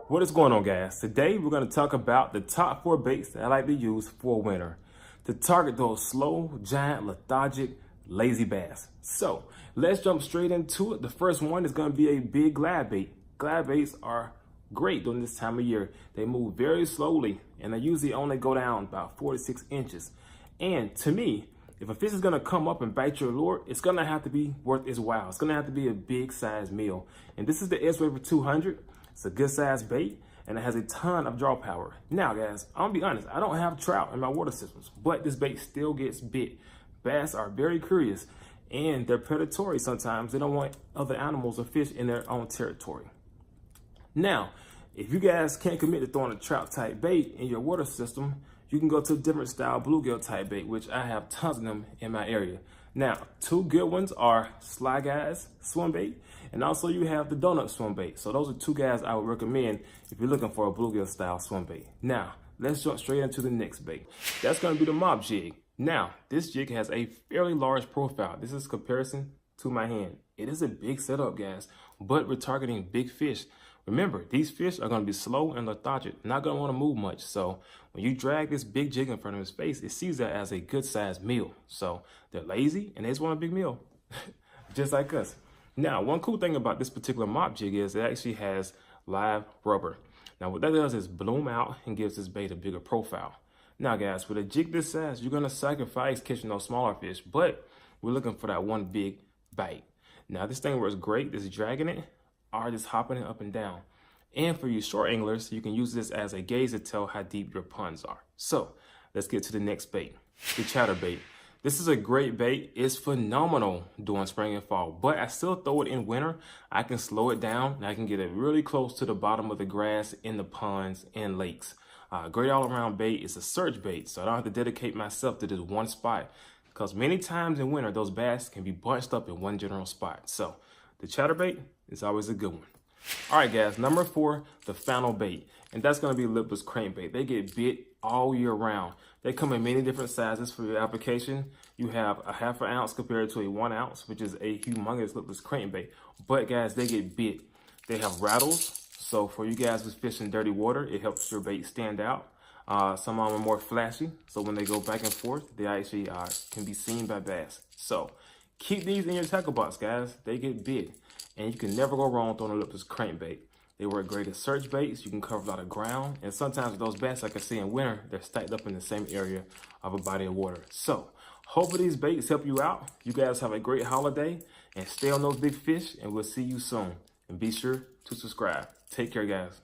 What is going on, guys? Today we're going to talk about the top 4 baits that I like to use for winter to target those slow, giant, lethargic, lazy bass. So let's jump straight into it. The first one is going to be a big glad bait. Glad baits are great during this time of year. They move very slowly and they usually only go down about 4 to 6 inches. And to me, if a fish is going to come up and bite your lure, it's going to have to be worth its while. It's going to have to be a big size meal. And this is the S-Waver 200. It's a good size bait and it has a ton of draw power. Now guys, I'm gonna be honest, I don't have trout in my water systems, but this bait still gets bit. Bass are very curious and they're predatory sometimes. They don't want other animals or fish in their own territory. Now, if you guys can't commit to throwing a trout type bait in your water system, you can go to a different style bluegill type bait, which I have tons of them in my area. Now, 2 good ones are Sly Guys swim bait, and also you have the donut swim bait. So those are 2 guys I would recommend if you're looking for a bluegill style swim bait. Now, let's jump straight into the next bait. That's gonna be the mob jig. Now, this jig has a fairly large profile. This is comparison to my hand. It is a big setup, guys, but we're targeting big fish. Remember, these fish are going to be slow and lethargic, not going to want to move much. So when you drag this big jig in front of his face, it sees that as a good sized meal. So they're lazy and they just want a big meal, just like us. Now, one cool thing about this particular mop jig is it actually has live rubber. Now, what that does is bloom out and gives this bait a bigger profile. Now, guys, with a jig this size, you're going to sacrifice catching those smaller fish, but we're looking for that one big bite. Now, this thing works great. This dragging it, are just hopping it up and down. And for you short anglers, you can use this as a gauge to tell how deep your ponds are. So let's get to the next bait, the chatterbait. This is a great bait. It's phenomenal during spring and fall, but I still throw it in winter. I can slow it down and I can get it really close to the bottom of the grass in the ponds and lakes. Great all around bait. It's a search bait, so I don't have to dedicate myself to this one spot because many times in winter, those bass can be bunched up in one general spot. So the chatterbait is always a good one. All right, guys, number 4, the final bait, and that's going to be lipless crankbait. They get bit all year round. They come in many different sizes for your application. You have a 1/2 ounce compared to a 1 ounce, which is a humongous lipless crankbait. But guys, they get bit. They have rattles, so for you guys who's fishing dirty water, it helps your bait stand out. Some of them are more flashy, so when they go back and forth, they actually can be seen by bass. So keep these in your tackle box, guys. They get big, and you can never go wrong throwing a lipless crankbait. They work great as search baits. You can cover a lot of ground, and sometimes with those bass, like I say in winter, they're stacked up in the same area of a body of water. So hopefully these baits help you out. You guys have a great holiday, and stay on those big fish, and we'll see you soon. And be sure to subscribe. Take care, guys.